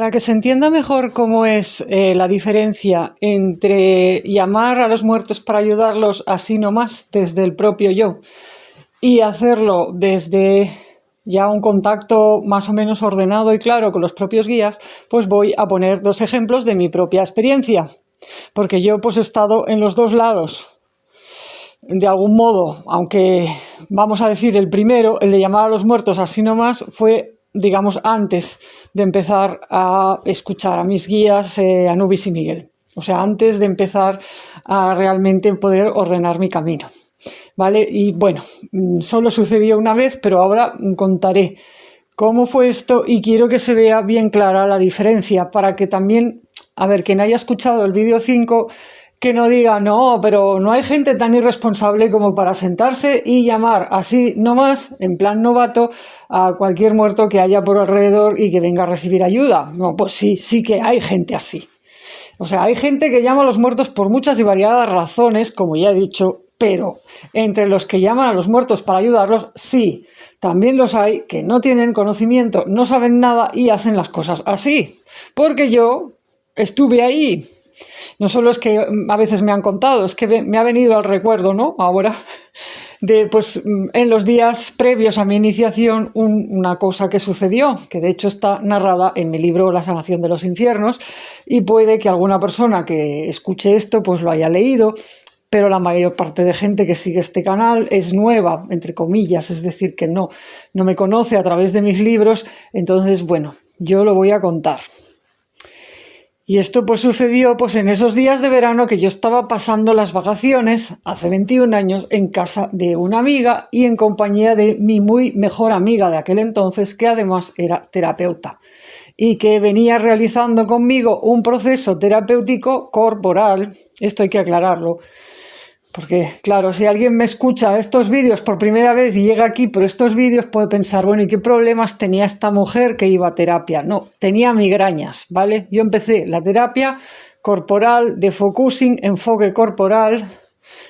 Para que se entienda mejor cómo es la diferencia entre llamar a los muertos para ayudarlos así nomás, desde el propio yo, y hacerlo desde ya un contacto más o menos ordenado y claro con los propios guías, pues voy a poner dos ejemplos de mi propia experiencia, porque yo pues he estado en los dos lados. De algún modo, aunque vamos a decir el primero, el de llamar a los muertos así nomás, fue, digamos, antes de empezar a escuchar a mis guías, Anubis y Miguel. O sea, antes de empezar a realmente poder ordenar mi camino. ¿Vale? Y bueno, solo sucedió una vez, pero ahora contaré cómo fue esto y quiero que se vea bien clara la diferencia para que también, a ver, quien haya escuchado el vídeo 5, que no diga, no, pero no hay gente tan irresponsable como para sentarse y llamar así nomás, en plan novato, a cualquier muerto que haya por alrededor y que venga a recibir ayuda. No, pues sí, sí que hay gente así. O sea, hay gente que llama a los muertos por muchas y variadas razones, como ya he dicho, pero entre los que llaman a los muertos para ayudarlos, sí, también los hay que no tienen conocimiento, no saben nada y hacen las cosas así. Porque yo estuve ahí. No solo es que a veces me han contado, es que me ha venido al recuerdo, ¿no? Ahora, de pues en los días previos a mi iniciación, una cosa que sucedió, que de hecho está narrada en mi libro La sanación de los infiernos, y puede que alguna persona que escuche esto pues lo haya leído, pero la mayor parte de gente que sigue este canal es nueva, entre comillas, es decir, que no me conoce a través de mis libros, entonces, bueno, yo lo voy a contar. Y esto pues sucedió pues en esos días de verano que yo estaba pasando las vacaciones, hace 21 años, en casa de una amiga y en compañía de mi muy mejor amiga de aquel entonces, que además era terapeuta y que venía realizando conmigo un proceso terapéutico corporal. Esto hay que aclararlo. Porque, claro, si alguien me escucha estos vídeos por primera vez y llega aquí por estos vídeos, puede pensar, bueno, ¿y qué problemas tenía esta mujer que iba a terapia? No, tenía migrañas, ¿vale? Yo empecé la terapia corporal de focusing, enfoque corporal,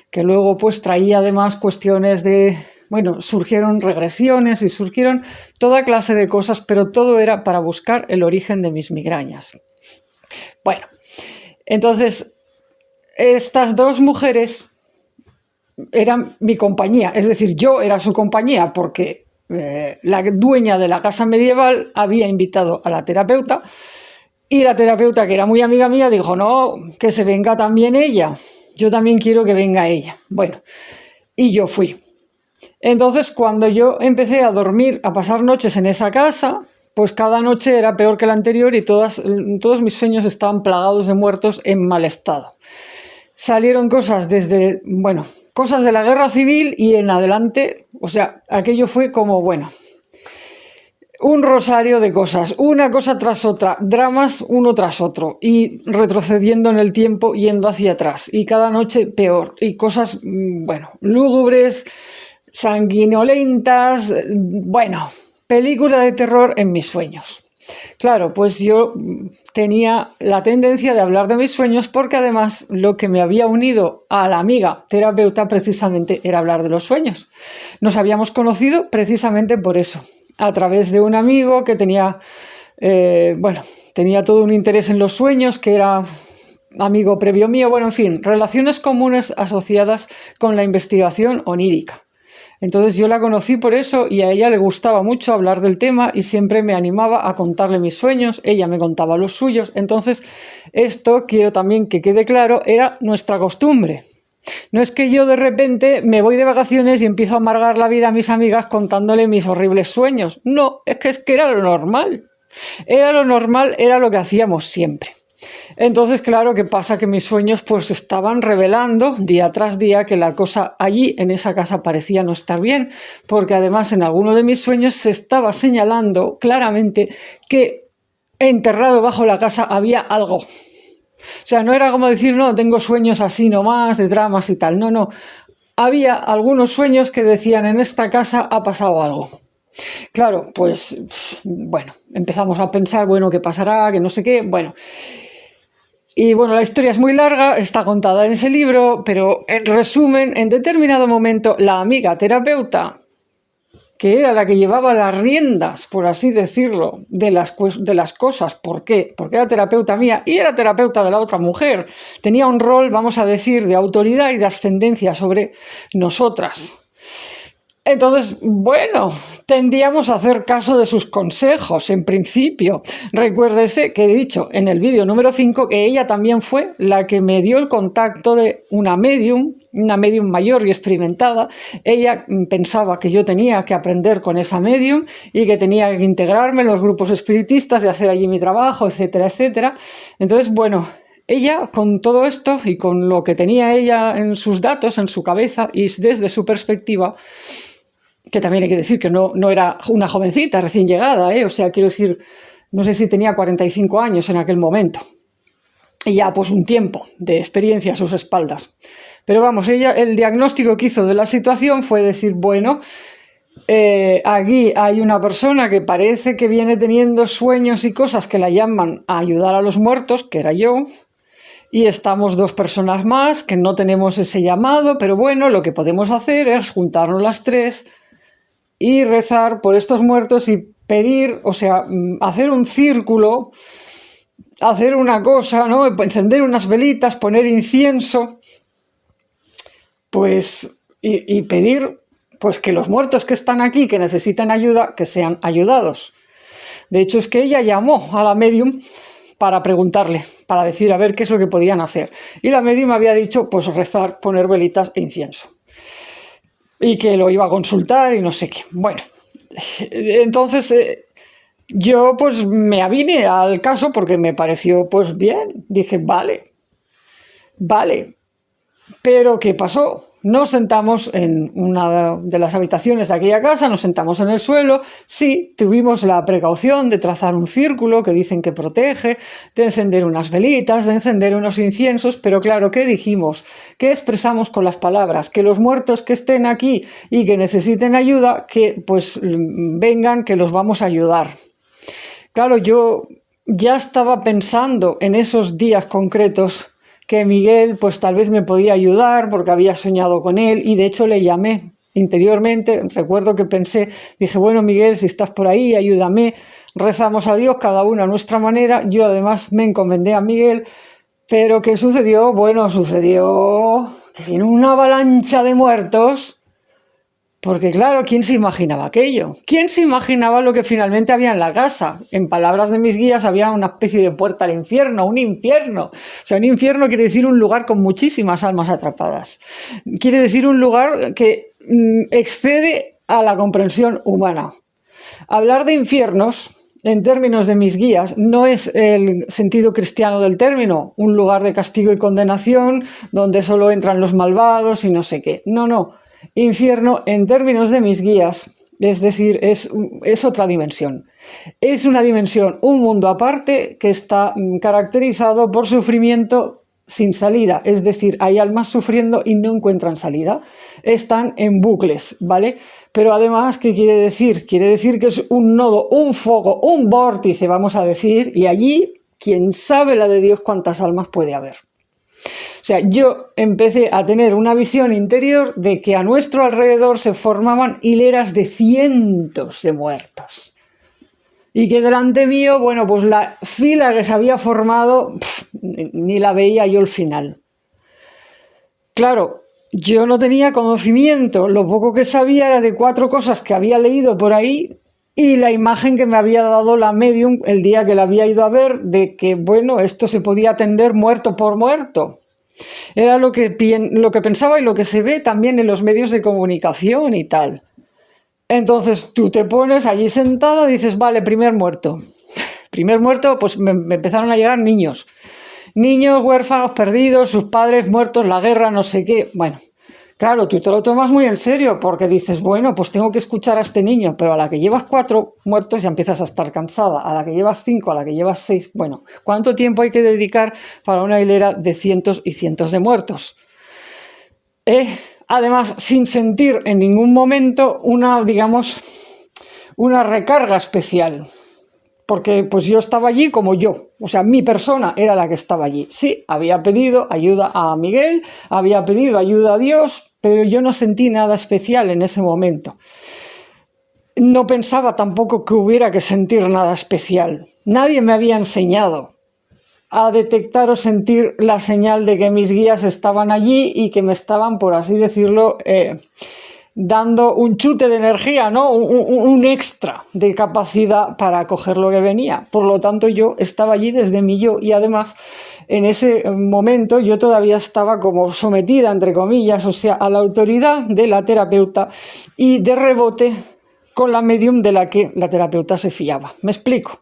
que luego pues traía además cuestiones de, bueno, surgieron regresiones y surgieron toda clase de cosas, pero todo era para buscar el origen de mis migrañas. Bueno, entonces, estas dos mujeres eran mi compañía, es decir, yo era su compañía porque la dueña de la casa medieval había invitado a la terapeuta y la terapeuta, que era muy amiga mía, dijo, no, que se venga también ella, yo también quiero que venga ella. Bueno, y yo fui. Entonces, cuando yo empecé a dormir, a pasar noches en esa casa, pues cada noche era peor que la anterior y todos mis sueños estaban plagados de muertos en mal estado. Salieron cosas desde, bueno, cosas de la guerra civil y en adelante, o sea, aquello fue como, bueno, un rosario de cosas, una cosa tras otra, dramas uno tras otro y retrocediendo en el tiempo, yendo hacia atrás y cada noche peor y cosas, bueno, lúgubres, sanguinolentas, bueno, película de terror en mis sueños. Claro, pues yo tenía la tendencia de hablar de mis sueños porque además lo que me había unido a la amiga terapeuta precisamente era hablar de los sueños. Nos habíamos conocido precisamente por eso, a través de un amigo que tenía, tenía todo un interés en los sueños, que era amigo previo mío, bueno, en fin, relaciones comunes asociadas con la investigación onírica. Entonces yo la conocí por eso y a ella le gustaba mucho hablar del tema y siempre me animaba a contarle mis sueños, ella me contaba los suyos. Entonces esto, quiero también que quede claro, era nuestra costumbre. No es que yo de repente me voy de vacaciones y empiezo a amargar la vida a mis amigas contándole mis horribles sueños. No, es que era lo normal. Era lo normal, era lo que hacíamos siempre. Entonces, claro, ¿qué pasa? Que mis sueños pues estaban revelando día tras día que la cosa allí en esa casa parecía no estar bien, porque además en alguno de mis sueños se estaba señalando claramente que enterrado bajo la casa había algo. O sea, no era como decir, no, tengo sueños así nomás, de dramas y tal, no. Había algunos sueños que decían, en esta casa ha pasado algo. Claro, pues, bueno, empezamos a pensar, bueno, ¿qué pasará? Que no sé qué, bueno. Y bueno, la historia es muy larga, está contada en ese libro, pero en resumen, en determinado momento, la amiga terapeuta, que era la que llevaba las riendas, por así decirlo, de las cosas. ¿Por qué? Porque era terapeuta mía y era terapeuta de la otra mujer. Tenía un rol, vamos a decir, de autoridad y de ascendencia sobre nosotras. Entonces, bueno, tendíamos a hacer caso de sus consejos, en principio. Recuérdese que he dicho en el vídeo número 5 que ella también fue la que me dio el contacto de una medium mayor y experimentada. Ella pensaba que yo tenía que aprender con esa medium y que tenía que integrarme en los grupos espiritistas y hacer allí mi trabajo, etcétera, etcétera. Entonces, bueno, ella, con todo esto y con lo que tenía ella en sus datos, en su cabeza y desde su perspectiva, que también hay que decir que no era una jovencita recién llegada, o sea, quiero decir, no sé si tenía 45 años en aquel momento, y ya pues un tiempo de experiencia a sus espaldas. Pero vamos, ella, el diagnóstico que hizo de la situación fue decir, bueno, aquí hay una persona que parece que viene teniendo sueños y cosas que la llaman a ayudar a los muertos, que era yo, y estamos dos personas más que no tenemos ese llamado, pero bueno, lo que podemos hacer es juntarnos las tres y rezar por estos muertos y pedir, o sea, hacer un círculo, hacer una cosa, ¿no? Encender unas velitas, poner incienso, pues, y pedir pues que los muertos que están aquí, que necesitan ayuda, que sean ayudados. De hecho, es que ella llamó a la medium para preguntarle, para decir a ver qué es lo que podían hacer. Y la medium había dicho, pues rezar, poner velitas e incienso. Y que lo iba a consultar y no sé qué. Bueno, entonces yo pues me avine al caso porque me pareció pues bien. Dije, vale. Pero ¿qué pasó? Nos sentamos en una de las habitaciones de aquella casa, nos sentamos en el suelo. Sí, tuvimos la precaución de trazar un círculo que dicen que protege, de encender unas velitas, de encender unos inciensos, pero claro, ¿qué dijimos? ¿Qué expresamos con las palabras? Que los muertos que estén aquí y que necesiten ayuda, que pues vengan, que los vamos a ayudar. Claro, yo ya estaba pensando en esos días concretos que Miguel pues tal vez me podía ayudar porque había soñado con él y de hecho le llamé interiormente. Recuerdo que pensé, dije, bueno Miguel, si estás por ahí, ayúdame. Rezamos a Dios cada uno a nuestra manera. Yo además me encomendé a Miguel, pero ¿qué sucedió? Bueno, sucedió que vino una avalancha de muertos. Porque claro, ¿quién se imaginaba aquello? ¿Quién se imaginaba lo que finalmente había en la casa? En palabras de mis guías, había una especie de puerta al infierno, un infierno. O sea, un infierno quiere decir un lugar con muchísimas almas atrapadas. Quiere decir un lugar que excede a la comprensión humana. Hablar de infiernos, en términos de mis guías, no es el sentido cristiano del término, un lugar de castigo y condenación, donde solo entran los malvados y no sé qué. No. Infierno, en términos de mis guías, es decir, es otra dimensión. Es una dimensión, un mundo aparte que está caracterizado por sufrimiento sin salida. Es decir, hay almas sufriendo y no encuentran salida. Están en bucles, ¿vale? Pero además, ¿qué quiere decir? Quiere decir que es un nodo, un foco, un vórtice, vamos a decir, y allí, quién sabe la de Dios cuántas almas puede haber. O sea, yo empecé a tener una visión interior de que a nuestro alrededor se formaban hileras de cientos de muertos. Y que delante mío, bueno, pues la fila que se había formado, ni la veía yo al final. Claro, yo no tenía conocimiento, lo poco que sabía era de 4 cosas que había leído por ahí y la imagen que me había dado la medium el día que la había ido a ver de que, bueno, esto se podía atender muerto por muerto. Era lo que pensaba y lo que se ve también en los medios de comunicación y tal. Entonces tú te pones allí sentada y dices, vale, primer muerto. Primer muerto, pues me empezaron a llegar niños. Niños huérfanos perdidos, sus padres muertos, la guerra, no sé qué. Bueno, claro, tú te lo tomas muy en serio porque dices, bueno, pues tengo que escuchar a este niño, pero a la que llevas 4 muertos ya empiezas a estar cansada, a la que llevas 5, a la que llevas 6, bueno, ¿cuánto tiempo hay que dedicar para una hilera de cientos y cientos de muertos? Además, sin sentir en ningún momento una, digamos, una recarga especial. Porque pues yo estaba allí como yo, o sea, mi persona era la que estaba allí. Sí, había pedido ayuda a Miguel, había pedido ayuda a Dios, pero yo no sentí nada especial en ese momento. No pensaba tampoco que hubiera que sentir nada especial. Nadie me había enseñado a detectar o sentir la señal de que mis guías estaban allí y que me estaban, por así decirlo, dando un chute de energía, ¿no? Un extra de capacidad para acoger lo que venía. Por lo tanto, yo estaba allí desde mi yo y además en ese momento yo todavía estaba como sometida, entre comillas, o sea, a la autoridad de la terapeuta y de rebote con la medium de la que la terapeuta se fiaba. ¿Me explico?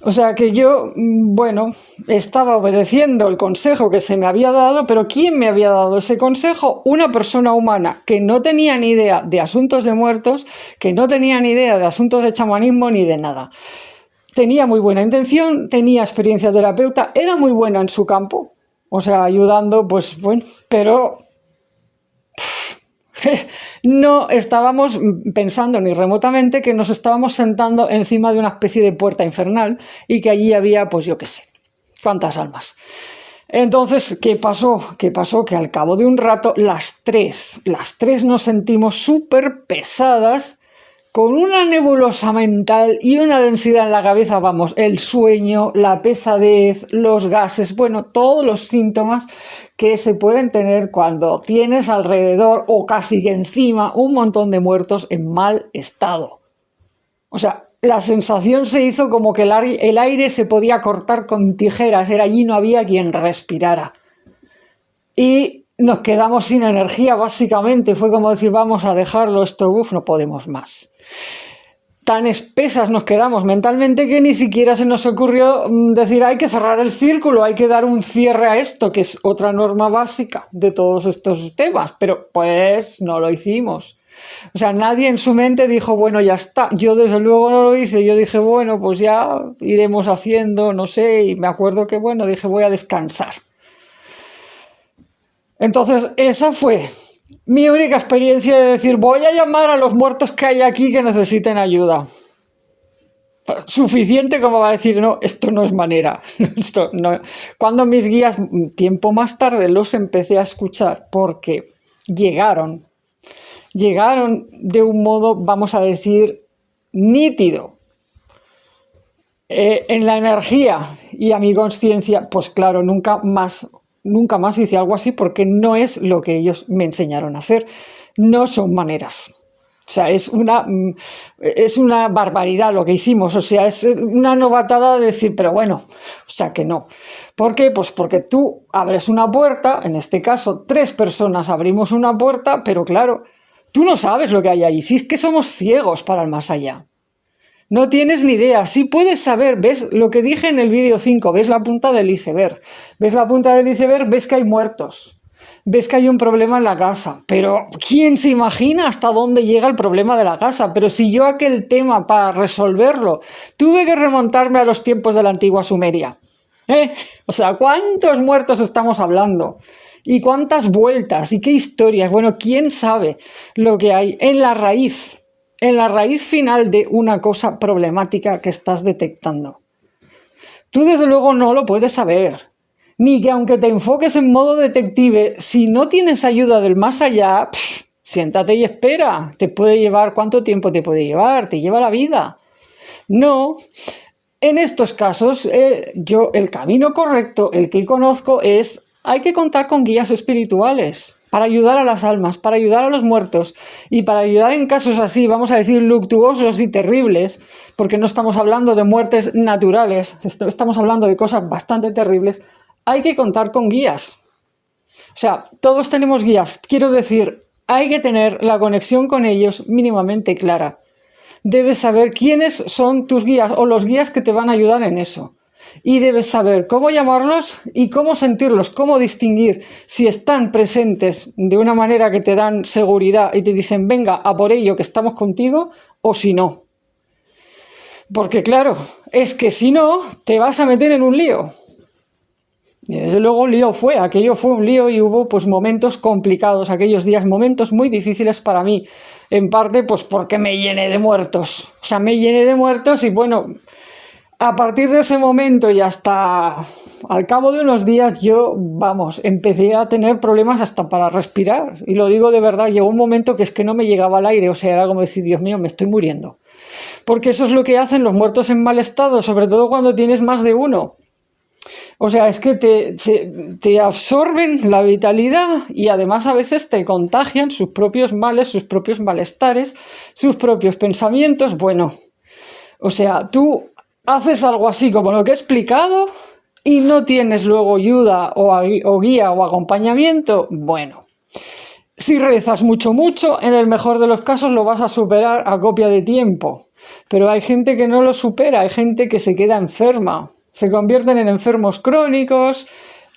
O sea que yo, bueno, estaba obedeciendo el consejo que se me había dado, pero ¿quién me había dado ese consejo? Una persona humana que no tenía ni idea de asuntos de muertos, que no tenía ni idea de asuntos de chamanismo ni de nada. Tenía muy buena intención, tenía experiencia terapeuta, era muy buena en su campo, o sea, ayudando, pues bueno, pero no estábamos pensando ni remotamente que nos estábamos sentando encima de una especie de puerta infernal y que allí había, pues yo qué sé, cuántas almas. Entonces, ¿qué pasó? ¿Qué pasó? Que al cabo de un rato las tres nos sentimos súper pesadas, con una nebulosa mental y una densidad en la cabeza, vamos, el sueño, la pesadez, los gases, bueno, todos los síntomas que se pueden tener cuando tienes alrededor o casi que encima un montón de muertos en mal estado. O sea, la sensación se hizo como que el aire se podía cortar con tijeras, era allí no había quien respirara. Y nos quedamos sin energía, básicamente. Fue como decir, vamos a dejarlo, esto, no podemos más. Tan espesas nos quedamos mentalmente que ni siquiera se nos ocurrió decir, hay que cerrar el círculo, hay que dar un cierre a esto, que es otra norma básica de todos estos temas. Pero pues no lo hicimos. O sea, nadie en su mente dijo, bueno, ya está. Yo desde luego no lo hice. Yo dije, bueno, pues ya iremos haciendo, no sé. Y me acuerdo que, bueno, dije, voy a descansar. Entonces, esa fue mi única experiencia de decir, voy a llamar a los muertos que hay aquí que necesiten ayuda. Suficiente como para decir, no, esto no es manera. Esto no. Cuando mis guías, tiempo más tarde, los empecé a escuchar porque llegaron de un modo, vamos a decir, nítido. En la energía y a mi consciencia, pues claro, nunca más hice algo así porque no es lo que ellos me enseñaron a hacer. No son maneras. O sea, es una barbaridad lo que hicimos. O sea, es una novatada de decir, pero bueno, o sea que no. ¿Por qué? Pues porque tú abres una puerta, en este caso 3 personas abrimos una puerta, pero claro, tú no sabes lo que hay allí. Si es que somos ciegos para el más allá. No tienes ni idea. Sí puedes saber, ves lo que dije en el vídeo 5, ves la punta del iceberg. Ves la punta del iceberg, ves que hay muertos. Ves que hay un problema en la casa. Pero ¿quién se imagina hasta dónde llega el problema de la casa? Pero si yo aquel tema para resolverlo tuve que remontarme a los tiempos de la antigua Sumeria. O sea, ¿cuántos muertos estamos hablando? ¿Y cuántas vueltas? ¿Y qué historias? Bueno, ¿quién sabe lo que hay en la raíz final de una cosa problemática que estás detectando? Tú desde luego no lo puedes saber, ni que aunque te enfoques en modo detective, si no tienes ayuda del más allá, siéntate y espera. Te puede llevar, ¿cuánto tiempo te puede llevar? Te lleva la vida. No, en estos casos yo el camino correcto, el que conozco es, hay que contar con guías espirituales para ayudar a las almas, para ayudar a los muertos y para ayudar en casos así, vamos a decir, luctuosos y terribles, porque no estamos hablando de muertes naturales, estamos hablando de cosas bastante terribles, hay que contar con guías. O sea, todos tenemos guías, quiero decir, hay que tener la conexión con ellos mínimamente clara. Debes saber quiénes son tus guías o los guías que te van a ayudar en eso. Y debes saber cómo llamarlos y cómo sentirlos, cómo distinguir si están presentes de una manera que te dan seguridad y te dicen, venga, a por ello que estamos contigo, o si no. Porque claro, es que si no, te vas a meter en un lío. Y desde luego un lío fue, aquello fue un lío y hubo pues momentos complicados, aquellos días, momentos muy difíciles para mí. En parte pues porque me llené de muertos. O sea, me llené de muertos y bueno, A partir de ese momento y hasta al cabo de unos días yo, empecé a tener problemas hasta para respirar. Y lo digo de verdad, llegó un momento que es que no me llegaba el aire, o sea, era como decir, Dios mío, me estoy muriendo. Porque eso es lo que hacen los muertos en mal estado, sobre todo cuando tienes más de uno. O sea, es que te absorben la vitalidad y además a veces te contagian sus propios males, sus propios malestares, sus propios pensamientos. Bueno, o sea, tú haces algo así como lo que he explicado y no tienes luego ayuda o guía o acompañamiento. Bueno, si rezas mucho, en el mejor de los casos lo vas a superar a copia de tiempo. Pero hay gente que no lo supera, hay gente que se queda enferma. Se convierten en enfermos crónicos,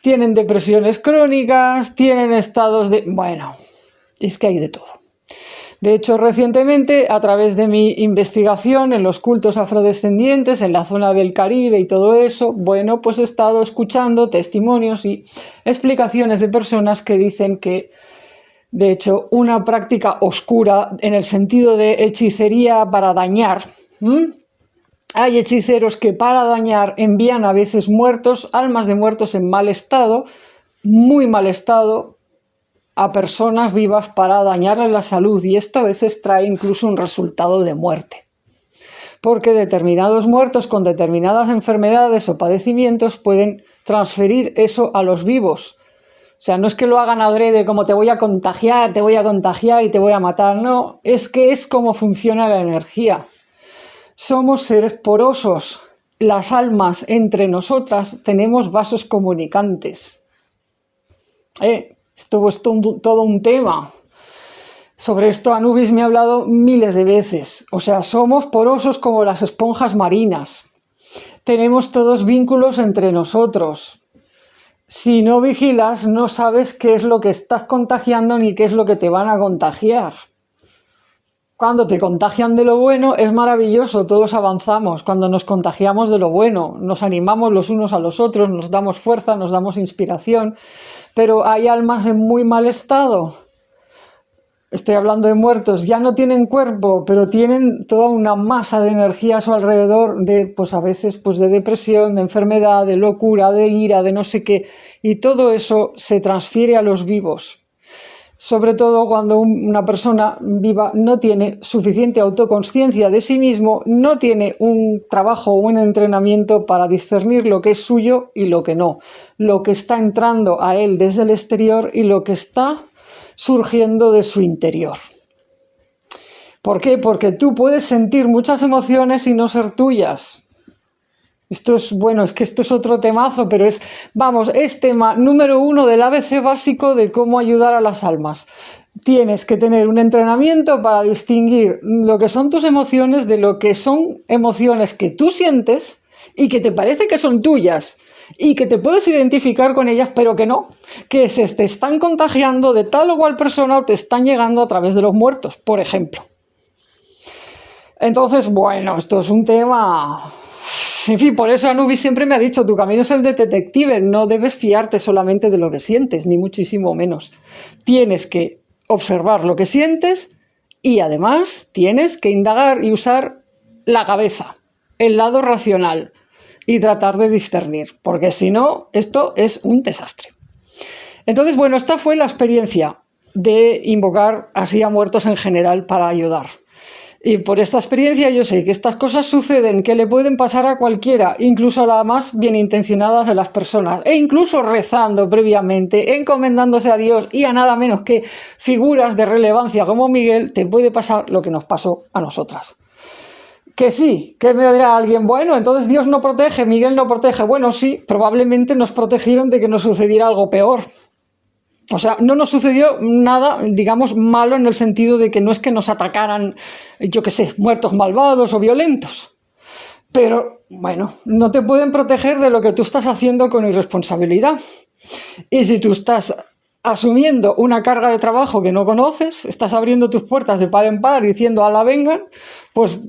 tienen depresiones crónicas, tienen estados de... Bueno, es que hay de todo. De hecho, recientemente, a través de mi investigación en los cultos afrodescendientes, en la zona del Caribe y todo eso, bueno, pues he estado escuchando testimonios y explicaciones de personas que dicen que, de hecho, una práctica oscura en el sentido de hechicería para dañar... Hay hechiceros que para dañar envían a veces muertos, almas de muertos en mal estado, muy mal estado, a personas vivas para dañarles la salud, y esto a veces trae incluso un resultado de muerte. Porque determinados muertos con determinadas enfermedades o padecimientos pueden transferir eso a los vivos. O sea, no es que lo hagan adrede como te voy a contagiar y te voy a matar, no, es que es como funciona la energía. Somos seres porosos, las almas entre nosotras tenemos vasos comunicantes. Esto es todo un tema. Sobre esto Anubis me ha hablado miles de veces. O sea, somos porosos como las esponjas marinas. Tenemos todos vínculos entre nosotros. Si no vigilas, no sabes qué es lo que estás contagiando ni qué es lo que te van a contagiar. Cuando te contagian de lo bueno es maravilloso, todos avanzamos. Cuando nos contagiamos de lo bueno, nos animamos los unos a los otros, nos damos fuerza, nos damos inspiración, pero hay almas en muy mal estado. Estoy hablando de muertos, ya no tienen cuerpo, pero tienen toda una masa de energía a su alrededor, pues a veces de depresión, de enfermedad, de locura, de ira, de no sé qué, y todo eso se transfiere a los vivos. Sobre todo cuando una persona viva no tiene suficiente autoconsciencia de sí mismo, no tiene un trabajo o un entrenamiento para discernir lo que es suyo y lo que no, lo que está entrando a él desde el exterior y lo que está surgiendo de su interior. ¿Por qué? Porque tú puedes sentir muchas emociones y no ser tuyas. Esto es, es que esto es otro temazo, pero es tema número 1 del ABC básico de cómo ayudar a las almas. Tienes que tener un entrenamiento para distinguir lo que son tus emociones de lo que son emociones que tú sientes y que te parece que son tuyas y que te puedes identificar con ellas, pero que no, que te están contagiando de tal o cual persona o te están llegando a través de los muertos, por ejemplo. Entonces, esto es un tema... En fin, por eso Anubis siempre me ha dicho, tu camino es el de detective, no debes fiarte solamente de lo que sientes, ni muchísimo menos. Tienes que observar lo que sientes y además tienes que indagar y usar la cabeza, el lado racional y tratar de discernir, porque si no, esto es un desastre. Entonces, esta fue la experiencia de invocar así a muertos en general para ayudar. Y por esta experiencia yo sé que estas cosas suceden, que le pueden pasar a cualquiera, incluso a la más bien intencionada de las personas, e incluso rezando previamente, encomendándose a Dios y a nada menos que figuras de relevancia como Miguel, te puede pasar lo que nos pasó a nosotras. Que sí, que me dirá alguien, entonces Dios no protege, Miguel no protege. Bueno, sí, probablemente nos protegieron de que nos sucediera algo peor. O sea, no nos sucedió nada, digamos, malo en el sentido de que no es que nos atacaran, muertos malvados o violentos. Pero, no te pueden proteger de lo que tú estás haciendo con irresponsabilidad. Y si tú estás asumiendo una carga de trabajo que no conoces, estás abriendo tus puertas de par en par diciendo "ala vengan", pues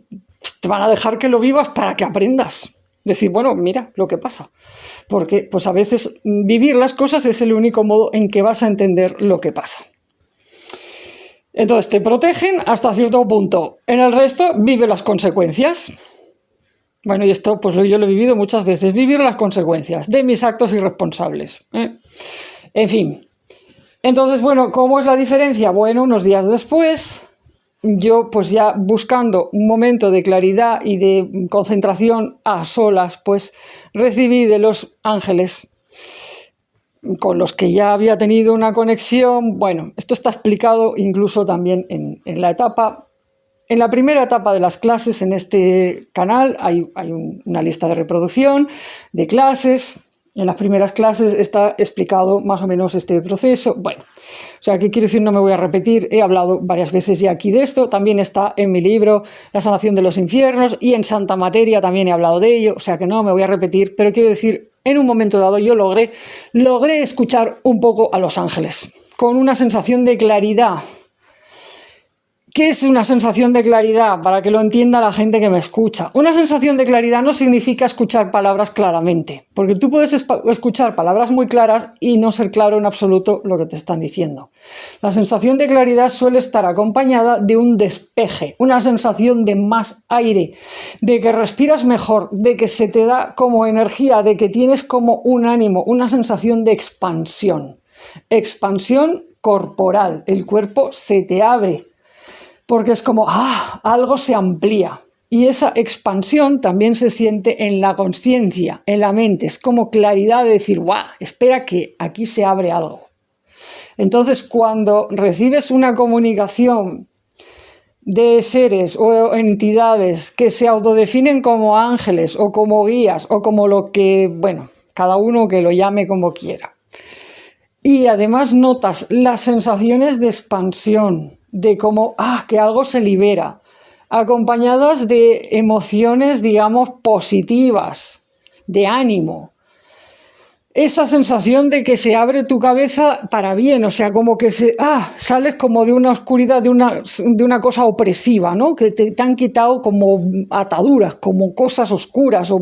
te van a dejar que lo vivas para que aprendas. Decir, mira lo que pasa. Porque a veces vivir las cosas es el único modo en que vas a entender lo que pasa. Entonces te protegen hasta cierto punto. En el resto vive las consecuencias. Bueno, y esto pues yo lo he vivido muchas veces, vivir las consecuencias de mis actos irresponsables, ¿eh? En fin. Entonces, bueno, ¿cómo es la diferencia? Bueno, unos días después, yo pues ya buscando un momento de claridad y de concentración a solas, pues recibí de los ángeles con los que ya había tenido una conexión. Bueno, esto está explicado incluso también en la primera etapa de las clases. En este canal hay una lista de reproducción de clases. En las primeras clases está explicado más o menos este proceso. Bueno, o sea, ¿qué quiero decir? No me voy a repetir, he hablado varias veces ya aquí de esto. También está en mi libro La sanación de los infiernos, y en Santa Materia también he hablado de ello, o sea que no me voy a repetir, pero quiero decir, en un momento dado yo logré escuchar un poco a los ángeles, con una sensación de claridad. ¿Qué es una sensación de claridad? Para que lo entienda la gente que me escucha. Una sensación de claridad no significa escuchar palabras claramente, porque tú puedes escuchar palabras muy claras y no ser claro en absoluto lo que te están diciendo. La sensación de claridad suele estar acompañada de un despeje, una sensación de más aire, de que respiras mejor, de que se te da como energía, de que tienes como un ánimo, una sensación de expansión. Expansión corporal, el cuerpo se te abre, porque es como, algo se amplía. Y esa expansión también se siente en la conciencia, en la mente. Es como claridad de decir, ¡guau! Espera que aquí se abre algo. Entonces, cuando recibes una comunicación de seres o entidades que se autodefinen como ángeles o como guías o como lo que, bueno, cada uno que lo llame como quiera. Y además notas las sensaciones de expansión, de cómo, que algo se libera, acompañadas de emociones, digamos, positivas, de ánimo. Esa sensación de que se abre tu cabeza para bien, o sea, como que sales como de una oscuridad, de una cosa opresiva, ¿no? Que te han quitado como ataduras, como cosas oscuras, o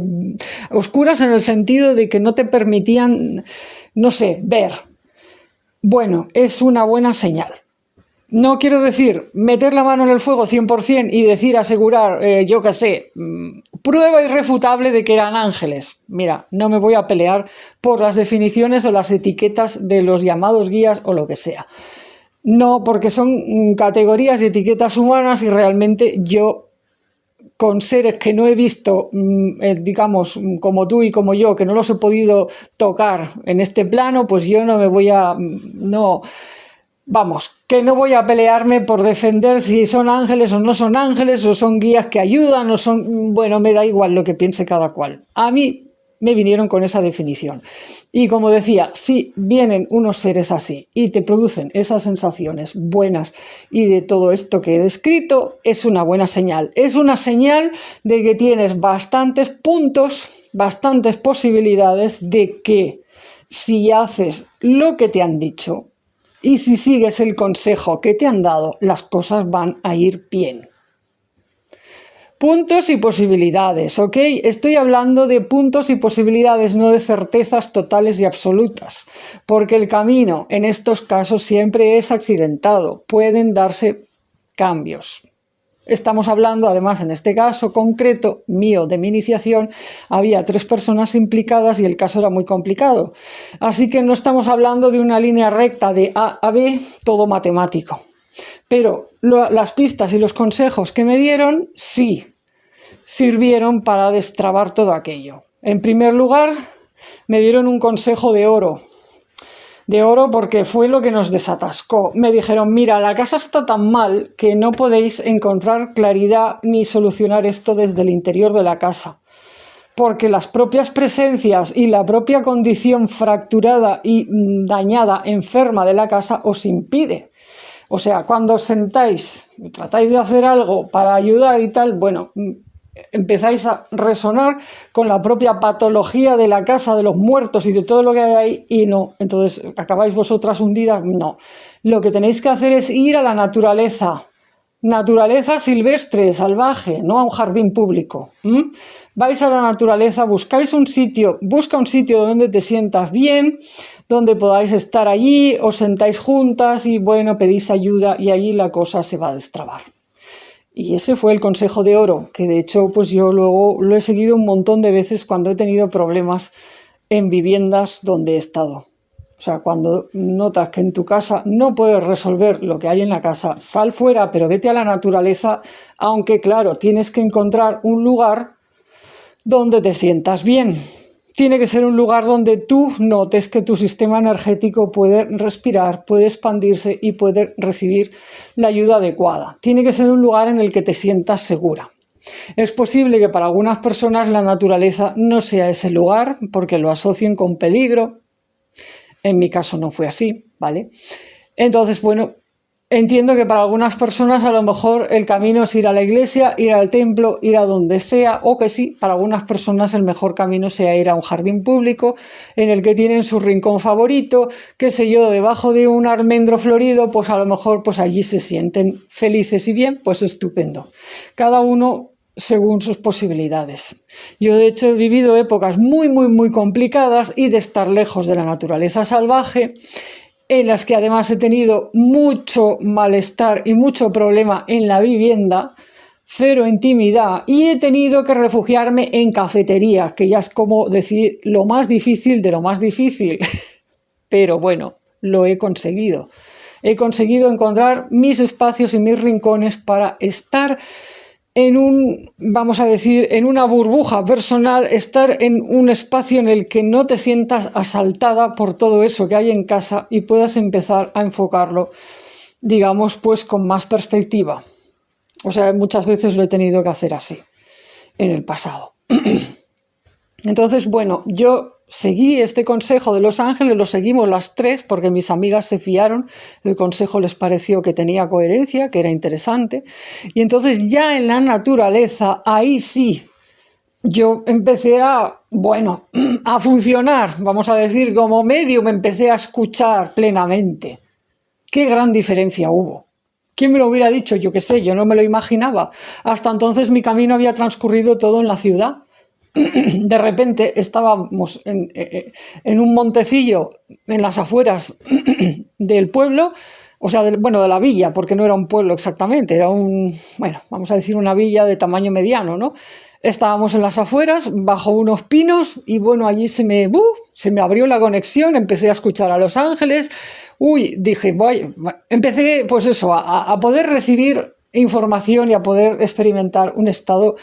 oscuras en el sentido de que no te permitían, no sé, ver. Bueno, es una buena señal. No quiero decir meter la mano en el fuego 100% y decir, asegurar, yo qué sé, prueba irrefutable de que eran ángeles. Mira, no me voy a pelear por las definiciones o las etiquetas de los llamados guías o lo que sea. No, porque son categorías y etiquetas humanas, y realmente yo, con seres que no he visto, digamos, como tú y como yo, que no los he podido tocar en este plano, pues yo no me voy a... Vamos, que no voy a pelearme por defender si son ángeles o no son ángeles, o son guías que ayudan, o son... Bueno, me da igual lo que piense cada cual. A mí me vinieron con esa definición. Y como decía, si vienen unos seres así y te producen esas sensaciones buenas y de todo esto que he descrito, es una buena señal. Es una señal de que tienes bastantes puntos, bastantes posibilidades de que si haces lo que te han dicho y si sigues el consejo que te han dado, las cosas van a ir bien. Puntos y posibilidades, ¿ok? Estoy hablando de puntos y posibilidades, no de certezas totales y absolutas, porque el camino en estos casos siempre es accidentado, pueden darse cambios. Estamos hablando, además, en este caso concreto mío de mi iniciación, había 3 personas implicadas y el caso era muy complicado. Así que no estamos hablando de una línea recta de A a B, todo matemático. Pero las pistas y los consejos que me dieron, sí, sirvieron para destrabar todo aquello. En primer lugar, me dieron un consejo de oro. De oro porque fue lo que nos desatascó. Me dijeron, mira, la casa está tan mal que no podéis encontrar claridad ni solucionar esto desde el interior de la casa. Porque las propias presencias y la propia condición fracturada y dañada, enferma de la casa os impide. O sea, cuando os sentáis y tratáis de hacer algo para ayudar y tal, bueno, empezáis a resonar con la propia patología de la casa, de los muertos y de todo lo que hay ahí, y no, entonces acabáis vosotras hundidas. No, lo que tenéis que hacer es ir a la naturaleza silvestre, salvaje, no a un jardín público. Vais a la naturaleza, busca un sitio donde te sientas bien, donde podáis estar allí, os sentáis juntas y bueno, pedís ayuda y allí la cosa se va a destrabar. Y ese fue el consejo de oro, que de hecho pues yo luego lo he seguido un montón de veces cuando he tenido problemas en viviendas donde he estado. O sea, cuando notas que en tu casa no puedes resolver lo que hay en la casa, sal fuera, pero vete a la naturaleza, aunque claro, tienes que encontrar un lugar donde te sientas bien. Tiene que ser un lugar donde tú notes que tu sistema energético puede respirar, puede expandirse y puede recibir la ayuda adecuada. Tiene que ser un lugar en el que te sientas segura. Es posible que para algunas personas la naturaleza no sea ese lugar porque lo asocien con peligro. En mi caso no fue así, ¿vale? Entonces, bueno, entiendo que para algunas personas a lo mejor el camino es ir a la iglesia, ir al templo, ir a donde sea, o que sí, para algunas personas el mejor camino sea ir a un jardín público en el que tienen su rincón favorito, qué sé yo, debajo de un almendro florido, pues a lo mejor pues allí se sienten felices y bien, pues estupendo. Cada uno según sus posibilidades. Yo de hecho he vivido épocas muy complicadas y de estar lejos de la naturaleza salvaje, en las que además he tenido mucho malestar y mucho problema en la vivienda, cero intimidad, y he tenido que refugiarme en cafeterías, que ya es como decir lo más difícil de lo más difícil. Pero bueno, lo he conseguido. He conseguido encontrar mis espacios y mis rincones para estar vamos a decir, en una burbuja personal, estar en un espacio en el que no te sientas asaltada por todo eso que hay en casa y puedas empezar a enfocarlo, digamos, pues con más perspectiva. O sea, muchas veces lo he tenido que hacer así, en el pasado. Entonces, bueno, yo seguí este consejo de los ángeles, lo seguimos las tres porque mis amigas se fiaron, el consejo les pareció que tenía coherencia, que era interesante, y entonces ya en la naturaleza, ahí sí, yo empecé a funcionar, vamos a decir, como medio, me empecé a escuchar plenamente. ¡Qué gran diferencia hubo! ¿Quién me lo hubiera dicho? Yo qué sé, yo no me lo imaginaba. Hasta entonces mi camino había transcurrido todo en la ciudad. De repente estábamos en un montecillo en las afueras del pueblo, o sea, de la villa, porque no era un pueblo exactamente, era vamos a decir una villa de tamaño mediano, ¿no? Estábamos en las afueras, bajo unos pinos, y bueno, allí se me abrió la conexión, empecé a escuchar a los ángeles, dije, empecé pues eso, a poder recibir información y a poder experimentar un estado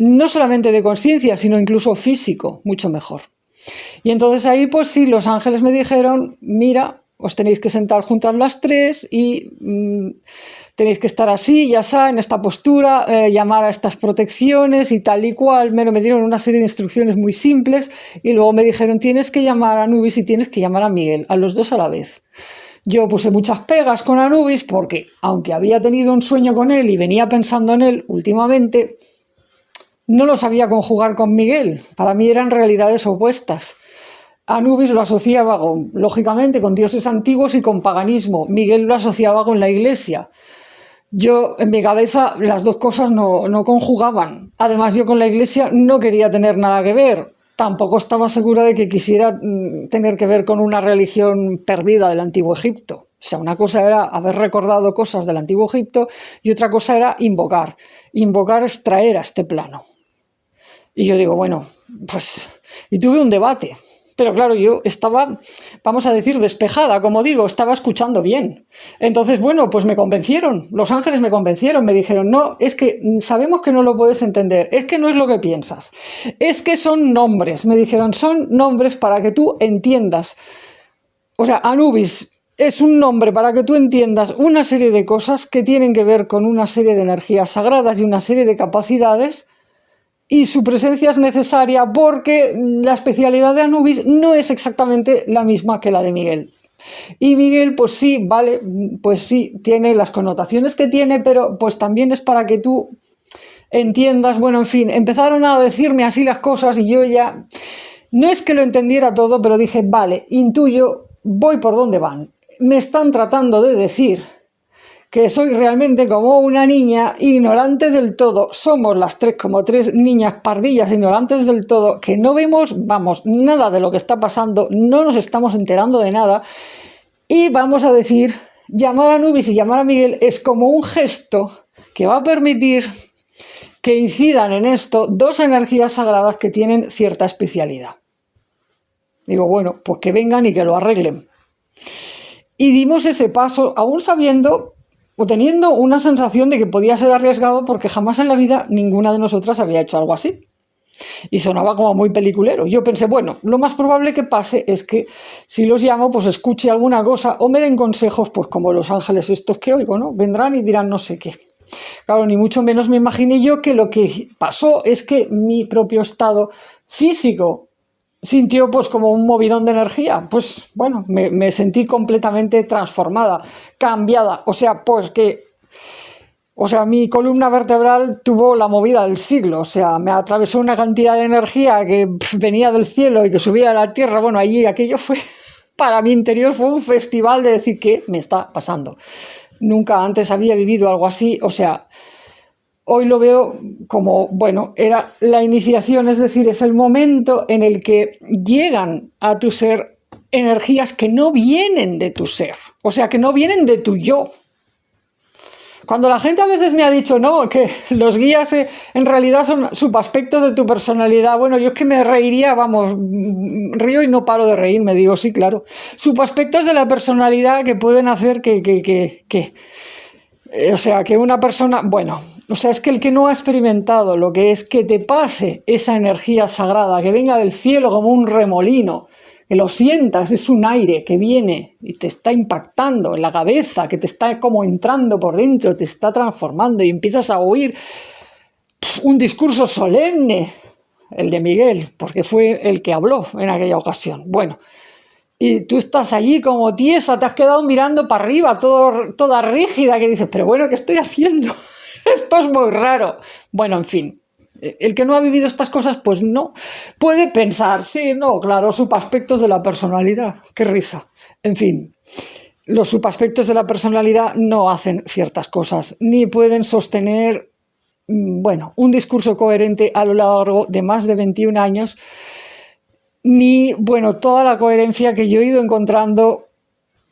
no solamente de conciencia, sino incluso físico, mucho mejor. Y entonces ahí, pues sí, los ángeles me dijeron, mira, os tenéis que sentar juntas las tres y tenéis que estar así, ya está, en esta postura, llamar a estas protecciones y tal y cual. Me dieron una serie de instrucciones muy simples y luego me dijeron, tienes que llamar a Anubis y tienes que llamar a Miguel, a los dos a la vez. Yo puse muchas pegas con Anubis porque, aunque había tenido un sueño con él y venía pensando en él últimamente, no lo sabía conjugar con Miguel. Para mí eran realidades opuestas. Anubis lo asociaba, lógicamente, con dioses antiguos y con paganismo. Miguel lo asociaba con la iglesia. Yo, en mi cabeza, las dos cosas no conjugaban. Además, yo con la iglesia no quería tener nada que ver. Tampoco estaba segura de que quisiera tener que ver con una religión perdida del Antiguo Egipto. O sea, una cosa era haber recordado cosas del Antiguo Egipto y otra cosa era invocar. Invocar es traer a este plano. Y yo digo, y tuve un debate. Pero claro, yo estaba, vamos a decir, despejada, como digo, estaba escuchando bien. Entonces, pues me convencieron, los ángeles me convencieron, me dijeron, no, es que sabemos que no lo puedes entender, es que no es lo que piensas, es que son nombres, me dijeron, son nombres para que tú entiendas. O sea, Anubis es un nombre para que tú entiendas una serie de cosas que tienen que ver con una serie de energías sagradas y una serie de capacidades. Y su presencia es necesaria porque la especialidad de Anubis no es exactamente la misma que la de Miguel. Y Miguel, pues sí, vale, pues sí, tiene las connotaciones que tiene, pero pues también es para que tú entiendas, en fin, empezaron a decirme así las cosas y yo ya, no es que lo entendiera todo, pero dije, vale, intuyo, voy por donde van. Me están tratando de decir que soy realmente como una niña ignorante del todo. Somos las tres como tres niñas pardillas ignorantes del todo, que no vemos, nada de lo que está pasando, no nos estamos enterando de nada. Y vamos a decir, llamar a Anubis y llamar a Miguel es como un gesto que va a permitir que incidan en esto dos energías sagradas que tienen cierta especialidad. Digo, bueno, pues que vengan y que lo arreglen. Y dimos ese paso, aún sabiendo o teniendo una sensación de que podía ser arriesgado, porque jamás en la vida ninguna de nosotras había hecho algo así. Y sonaba como muy peliculero. Yo pensé, bueno, lo más probable que pase es que si los llamo, pues escuche alguna cosa o me den consejos, pues como los ángeles estos que oigo, ¿no? Vendrán y dirán no sé qué. Claro, ni mucho menos me imaginé yo que lo que pasó es que mi propio estado físico sintió pues como un movidón de energía. Pues bueno, me sentí completamente transformada, cambiada. O sea, mi columna vertebral tuvo la movida del siglo. O sea, me atravesó una cantidad de energía que venía del cielo y que subía a la tierra. Bueno, allí aquello fue, para mi interior fue un festival de decir, ¿qué me está pasando? Nunca antes había vivido algo así. O sea, hoy lo veo como, bueno, era la iniciación, es decir, es el momento en el que llegan a tu ser energías que no vienen de tu ser, o sea, que no vienen de tu yo. Cuando la gente a veces me ha dicho, no, que los guías en realidad son subaspectos de tu personalidad, bueno, yo es que me reiría, vamos, río y no paro de reír, me digo, sí, claro, subaspectos de la personalidad que pueden hacer o sea, que una persona, bueno, o sea, es que el que no ha experimentado lo que es que te pase esa energía sagrada, que venga del cielo como un remolino, que lo sientas, es un aire que viene y te está impactando en la cabeza, que te está como entrando por dentro, te está transformando y empiezas a oír un discurso solemne, el de Miguel, porque fue el que habló en aquella ocasión. Bueno, y tú estás allí como tiesa, te has quedado mirando para arriba, toda rígida, que dices, pero bueno, ¿qué estoy haciendo? Esto es muy raro. Bueno, en fin. El que no ha vivido estas cosas, pues no puede pensar, sí, no, claro, subaspectos de la personalidad, qué risa. En fin, los subaspectos de la personalidad no hacen ciertas cosas, ni pueden sostener, bueno, un discurso coherente a lo largo de más de 21 años, ni, bueno, toda la coherencia que yo he ido encontrando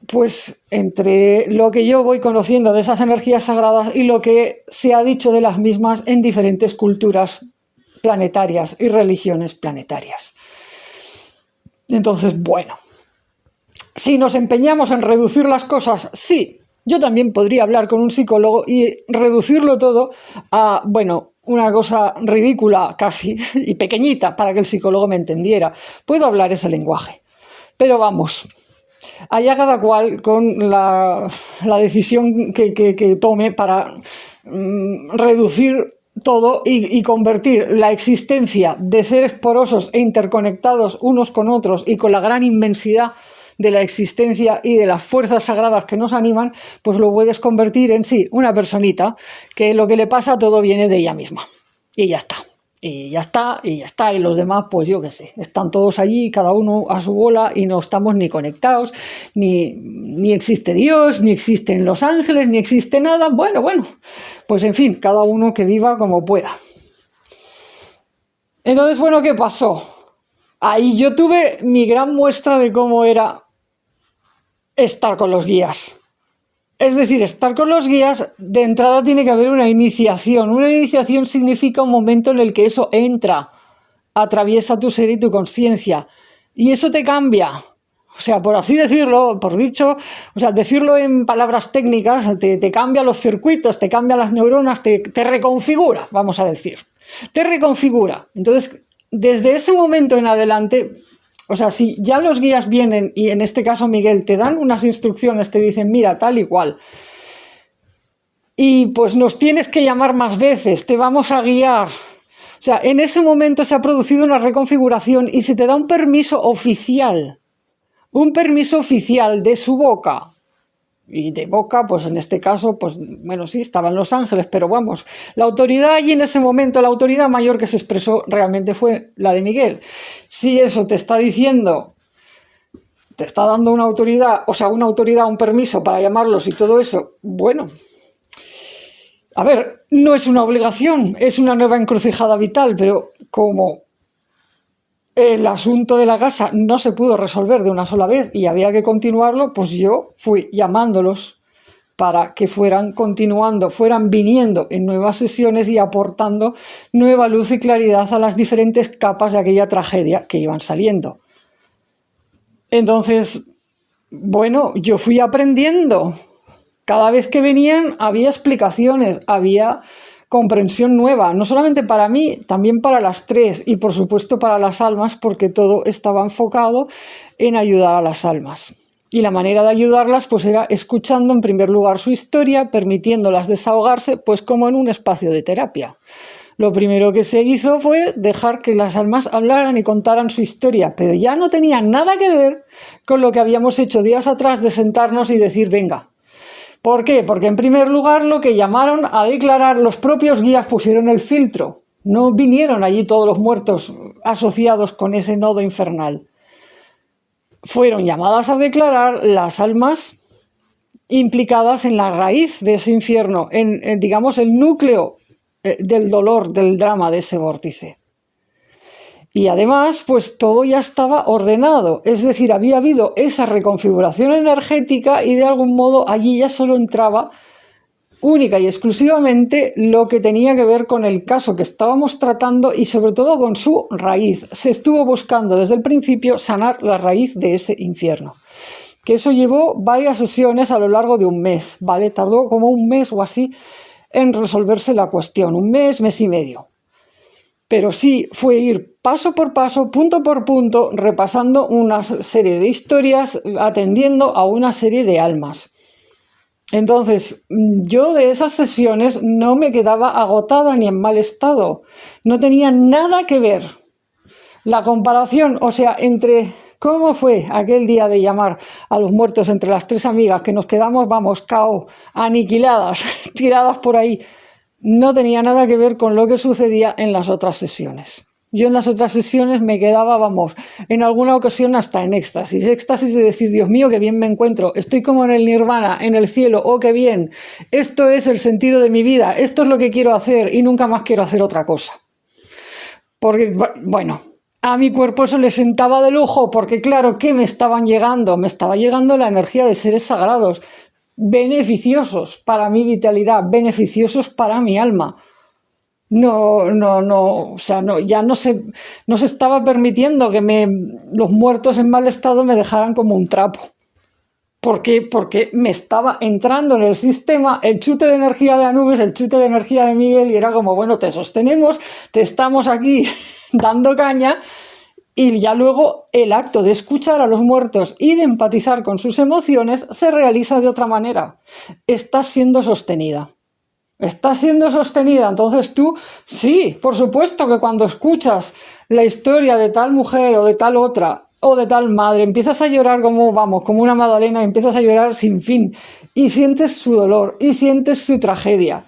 pues entre lo que yo voy conociendo de esas energías sagradas y lo que se ha dicho de las mismas en diferentes culturas planetarias y religiones planetarias. Entonces, bueno, si nos empeñamos en reducir las cosas, sí, yo también podría hablar con un psicólogo y reducirlo todo a, bueno, una cosa ridícula casi y pequeñita para que el psicólogo me entendiera. Puedo hablar ese lenguaje, pero vamos, allá cada cual con la decisión que tome para reducir todo y convertir la existencia de seres porosos e interconectados unos con otros y con la gran inmensidad de la existencia y de las fuerzas sagradas que nos animan, pues lo puedes convertir en sí, una personita que lo que le pasa todo viene de ella misma. Y ya está. Y ya está, y ya está, y los demás, pues yo qué sé, están todos allí, cada uno a su bola y no estamos ni conectados, ni existe Dios, ni existen los ángeles, ni existe nada. Bueno, pues en fin, cada uno que viva como pueda. Entonces, bueno, ¿qué pasó? Ahí yo tuve mi gran muestra de cómo era estar con los guías. Es decir, estar con los guías, de entrada tiene que haber una iniciación. Una iniciación significa un momento en el que eso entra, atraviesa tu ser y tu conciencia. Y eso te cambia. O sea, por así decirlo, por dicho, o sea, decirlo en palabras técnicas, te cambia los circuitos, te cambia las neuronas, te reconfigura, vamos a decir. Te reconfigura. Entonces, desde ese momento en adelante, o sea, si ya los guías vienen y en este caso Miguel te dan unas instrucciones, te dicen, mira, tal y cual, y pues nos tienes que llamar más veces, te vamos a guiar. O sea, en ese momento se ha producido una reconfiguración y se te da un permiso oficial de su boca. Y de boca, pues en este caso, pues bueno, sí, estaban los ángeles, pero vamos, la autoridad allí en ese momento, la autoridad mayor que se expresó realmente fue la de Miguel. Si eso te está diciendo, te está dando una autoridad, o sea, una autoridad, un permiso para llamarlos y todo eso, bueno, a ver, no es una obligación, es una nueva encrucijada vital, pero como el asunto de la casa no se pudo resolver de una sola vez y había que continuarlo, pues yo fui llamándolos para que fueran continuando, fueran viniendo en nuevas sesiones y aportando nueva luz y claridad a las diferentes capas de aquella tragedia que iban saliendo. Entonces, bueno, yo fui aprendiendo. Cada vez que venían había explicaciones, había comprensión nueva, no solamente para mí, también para las tres y por supuesto para las almas, porque todo estaba enfocado en ayudar a las almas. Y la manera de ayudarlas pues era escuchando en primer lugar su historia, permitiéndolas desahogarse, pues como en un espacio de terapia. Lo primero que se hizo fue dejar que las almas hablaran y contaran su historia, pero ya no tenía nada que ver con lo que habíamos hecho días atrás de sentarnos y decir, venga. ¿Por qué? Porque en primer lugar lo que llamaron a declarar, los propios guías pusieron el filtro. No vinieron allí todos los muertos asociados con ese nodo infernal. Fueron llamadas a declarar las almas implicadas en la raíz de ese infierno, en digamos, el núcleo del dolor, del drama de ese vórtice. Y además, pues todo ya estaba ordenado, es decir, había habido esa reconfiguración energética y de algún modo allí ya solo entraba única y exclusivamente lo que tenía que ver con el caso que estábamos tratando y sobre todo con su raíz. Se estuvo buscando desde el principio sanar la raíz de ese infierno. Que eso llevó varias sesiones a lo largo de un mes, ¿vale? Tardó como un mes o así en resolverse la cuestión, un mes, mes y medio. Pero sí fue ir paso por paso, punto por punto, repasando una serie de historias, atendiendo a una serie de almas. Entonces, yo de esas sesiones no me quedaba agotada ni en mal estado. No tenía nada que ver. La comparación, o sea, entre cómo fue aquel día de llamar a los muertos entre las tres amigas, que nos quedamos, vamos, KO, aniquiladas, tiradas por ahí, no tenía nada que ver con lo que sucedía en las otras sesiones. Yo en las otras sesiones me quedaba, vamos, en alguna ocasión hasta en éxtasis. Éxtasis de decir, Dios mío, qué bien me encuentro. Estoy como en el nirvana, en el cielo. Oh, qué bien. Esto es el sentido de mi vida. Esto es lo que quiero hacer y nunca más quiero hacer otra cosa. Porque, bueno, a mi cuerpo se le sentaba de lujo porque, claro, ¿qué me estaban llegando? Me estaba llegando la energía de seres sagrados, beneficiosos para mi vitalidad, beneficiosos para mi alma. No, o sea, ya no se estaba permitiendo que los muertos en mal estado me dejaran como un trapo. ¿Por qué? Porque me estaba entrando en el sistema el chute de energía de Anubis, el chute de energía de Miguel, y era como, bueno, te sostenemos, te estamos aquí dando caña, y ya luego el acto de escuchar a los muertos y de empatizar con sus emociones se realiza de otra manera. Estás siendo sostenida. Está siendo sostenida, entonces tú, sí, por supuesto que cuando escuchas la historia de tal mujer o de tal otra o de tal madre, empiezas a llorar como, vamos, como una Magdalena, empiezas a llorar sin fin y sientes su dolor y sientes su tragedia.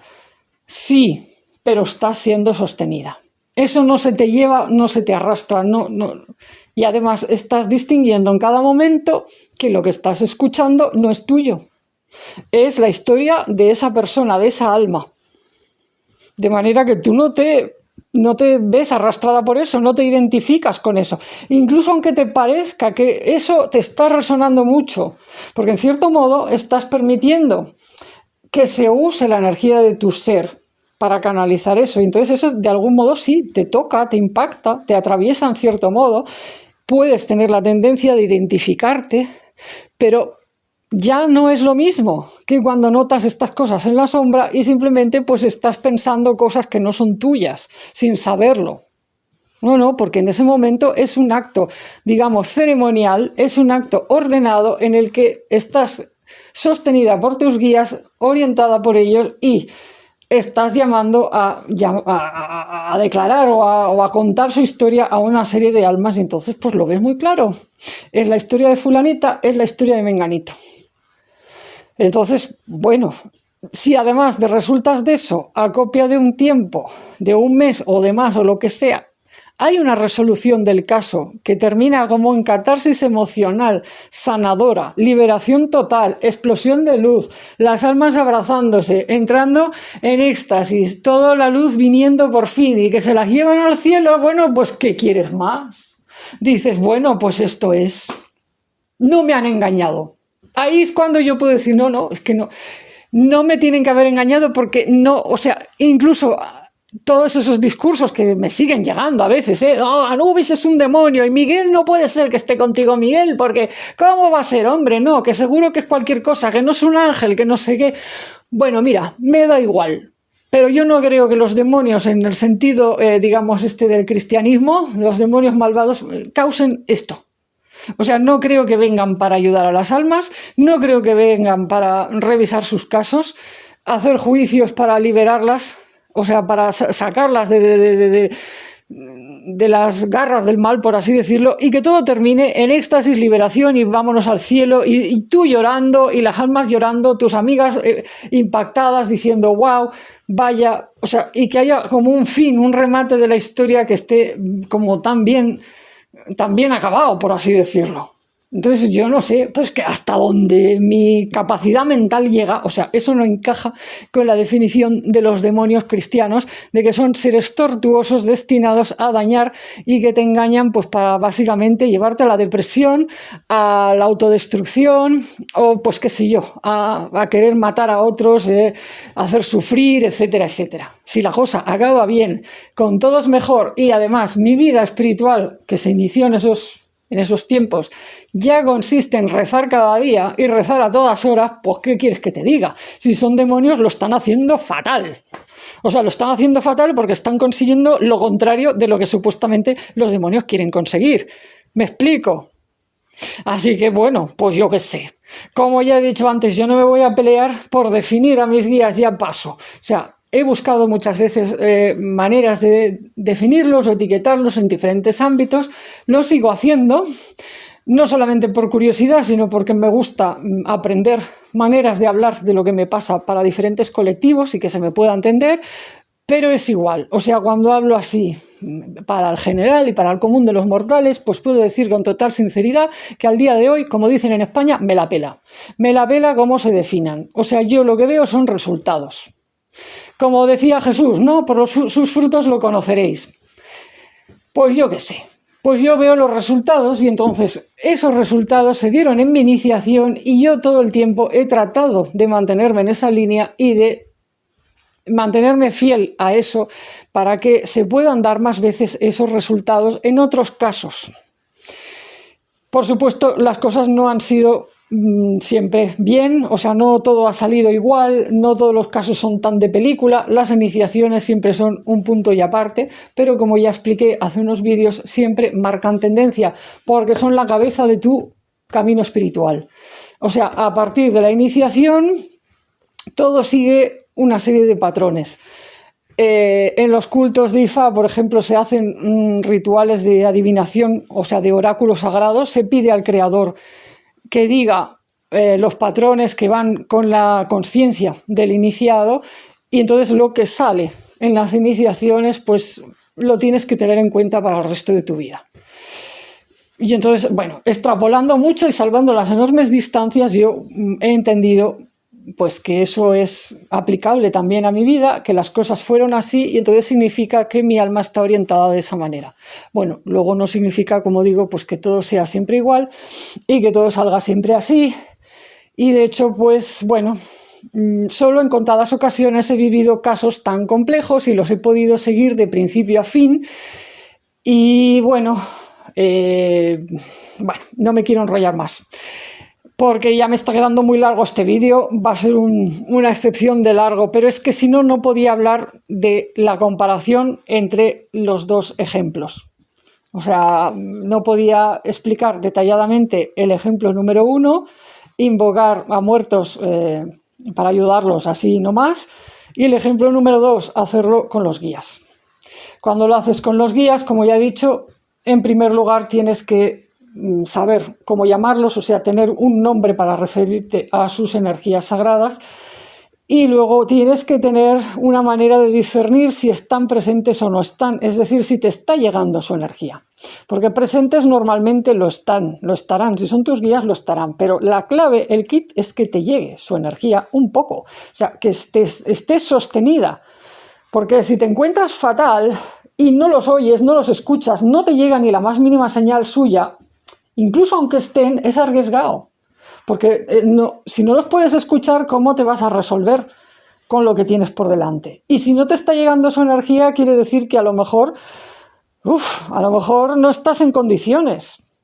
Sí, pero estás siendo sostenida. Eso no se te lleva, no se te arrastra, no. Y además estás distinguiendo en cada momento que lo que estás escuchando no es tuyo. Es la historia de esa persona, de esa alma. De manera que tú no te ves arrastrada por eso, no te identificas con eso. Incluso aunque te parezca que eso te está resonando mucho, porque en cierto modo estás permitiendo que se use la energía de tu ser para canalizar eso. Y entonces eso de algún modo sí, te toca, te impacta, te atraviesa en cierto modo. Puedes tener la tendencia de identificarte, pero ya no es lo mismo que cuando notas estas cosas en la sombra y simplemente pues estás pensando cosas que no son tuyas, sin saberlo. No, porque en ese momento es un acto, digamos, ceremonial, es un acto ordenado en el que estás sostenida por tus guías, orientada por ellos y estás llamando a declarar o a contar su historia a una serie de almas y entonces pues lo ves muy claro. Es la historia de fulanita, es la historia de menganito. Entonces, bueno, si además de resultas de eso, a copia de un tiempo, de un mes o de más o lo que sea, hay una resolución del caso que termina como en catarsis emocional, sanadora, liberación total, explosión de luz, las almas abrazándose, entrando en éxtasis, toda la luz viniendo por fin y que se las llevan al cielo, bueno, pues ¿qué quieres más? Dices, bueno, pues esto es. No me han engañado. Ahí es cuando yo puedo decir, no, es que no. no me tienen que haber engañado porque no, o sea, incluso todos esos discursos que me siguen llegando a veces, oh, Anubis es un demonio y Miguel no puede ser que esté contigo, Miguel, porque ¿cómo va a ser, hombre? No, que seguro que es cualquier cosa, que no es un ángel, que no sé qué. Bueno, mira, me da igual, pero yo no creo que los demonios, en el sentido, digamos, del cristianismo, los demonios malvados, causen esto. O sea, no creo que vengan para ayudar a las almas, no creo que vengan para revisar sus casos, hacer juicios para liberarlas, o sea, para sacarlas de las garras del mal, por así decirlo, y que todo termine en éxtasis, liberación y vámonos al cielo, y tú llorando, y las almas llorando, tus amigas impactadas diciendo, wow, vaya, o sea, y que haya como un fin, un remate de la historia que esté como tan bien acabado, por así decirlo. Entonces yo no sé, pues que hasta dónde mi capacidad mental llega, o sea, eso no encaja con la definición de los demonios cristianos, de que son seres tortuosos destinados a dañar y que te engañan pues para básicamente llevarte a la depresión, a la autodestrucción o pues qué sé yo, a querer matar a otros, hacer sufrir, etcétera, etcétera. Si la cosa acaba bien, con todos mejor y además mi vida espiritual que se inició en esos tiempos, ya consiste en rezar cada día y rezar a todas horas, pues ¿qué quieres que te diga? Si son demonios, lo están haciendo fatal. O sea, lo están haciendo fatal porque están consiguiendo lo contrario de lo que supuestamente los demonios quieren conseguir. ¿Me explico? Así que bueno, pues yo qué sé. Como ya he dicho antes, yo no me voy a pelear por definir a mis guías, ya paso. O sea, he buscado muchas veces maneras de definirlos o etiquetarlos en diferentes ámbitos. Lo sigo haciendo, no solamente por curiosidad, sino porque me gusta aprender maneras de hablar de lo que me pasa para diferentes colectivos y que se me pueda entender, pero es igual. O sea, cuando hablo así para el general y para el común de los mortales, pues puedo decir con total sinceridad que al día de hoy, como dicen en España, me la pela. Me la pela cómo se definan. O sea, yo lo que veo son resultados. Como decía Jesús, ¿no? Por sus frutos lo conoceréis. Pues yo qué sé. Pues yo veo los resultados y entonces esos resultados se dieron en mi iniciación y yo todo el tiempo he tratado de mantenerme en esa línea y de mantenerme fiel a eso para que se puedan dar más veces esos resultados en otros casos. Por supuesto, las cosas no han sido siempre bien, o sea, no todo ha salido igual, no todos los casos son tan de película, las iniciaciones siempre son un punto y aparte, pero como ya expliqué hace unos vídeos, siempre marcan tendencia, porque son la cabeza de tu camino espiritual. O sea, a partir de la iniciación, todo sigue una serie de patrones. En los cultos de Ifá, por ejemplo, se hacen rituales de adivinación, o sea, de oráculos sagrados, se pide al creador que diga los patrones que van con la conciencia del iniciado y entonces lo que sale en las iniciaciones pues lo tienes que tener en cuenta para el resto de tu vida. Y entonces, bueno, extrapolando mucho y salvando las enormes distancias, yo he entendido pues que eso es aplicable también a mi vida, que las cosas fueron así y entonces significa que mi alma está orientada de esa manera. Bueno, luego no significa, como digo, pues que todo sea siempre igual y que todo salga siempre así y de hecho, pues bueno, solo en contadas ocasiones he vivido casos tan complejos y los he podido seguir de principio a fin y bueno, no me quiero enrollar más, porque ya me está quedando muy largo este vídeo, va a ser una excepción de largo, pero es que si no, no podía hablar de la comparación entre los dos ejemplos. O sea, no podía explicar detalladamente el ejemplo número 1, invocar a muertos para ayudarlos así nomás, y el ejemplo número 2, hacerlo con los guías. Cuando lo haces con los guías, como ya he dicho, en primer lugar tienes que saber cómo llamarlos, o sea, tener un nombre para referirte a sus energías sagradas y luego tienes que tener una manera de discernir si están presentes o no están, es decir, si te está llegando su energía, porque presentes normalmente lo estarán, si son tus guías lo estarán, pero la clave, el kit es que te llegue su energía un poco, o sea, que estés sostenida, porque si te encuentras fatal y no los oyes, no los escuchas, no te llega ni la más mínima señal suya, incluso aunque estén, es arriesgado. porque si no los puedes escuchar, ¿cómo te vas a resolver con lo que tienes por delante? Y si no te está llegando su energía, quiere decir que a lo mejor no estás en condiciones.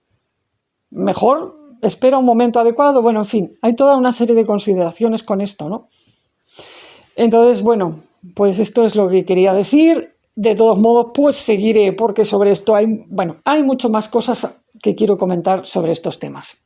Mejor espera un momento adecuado. Bueno, en fin, hay toda una serie de consideraciones con esto, ¿no? Entonces, bueno, pues esto es lo que quería decir. De todos modos, pues seguiré, porque sobre esto hay mucho más cosas que quiero comentar sobre estos temas.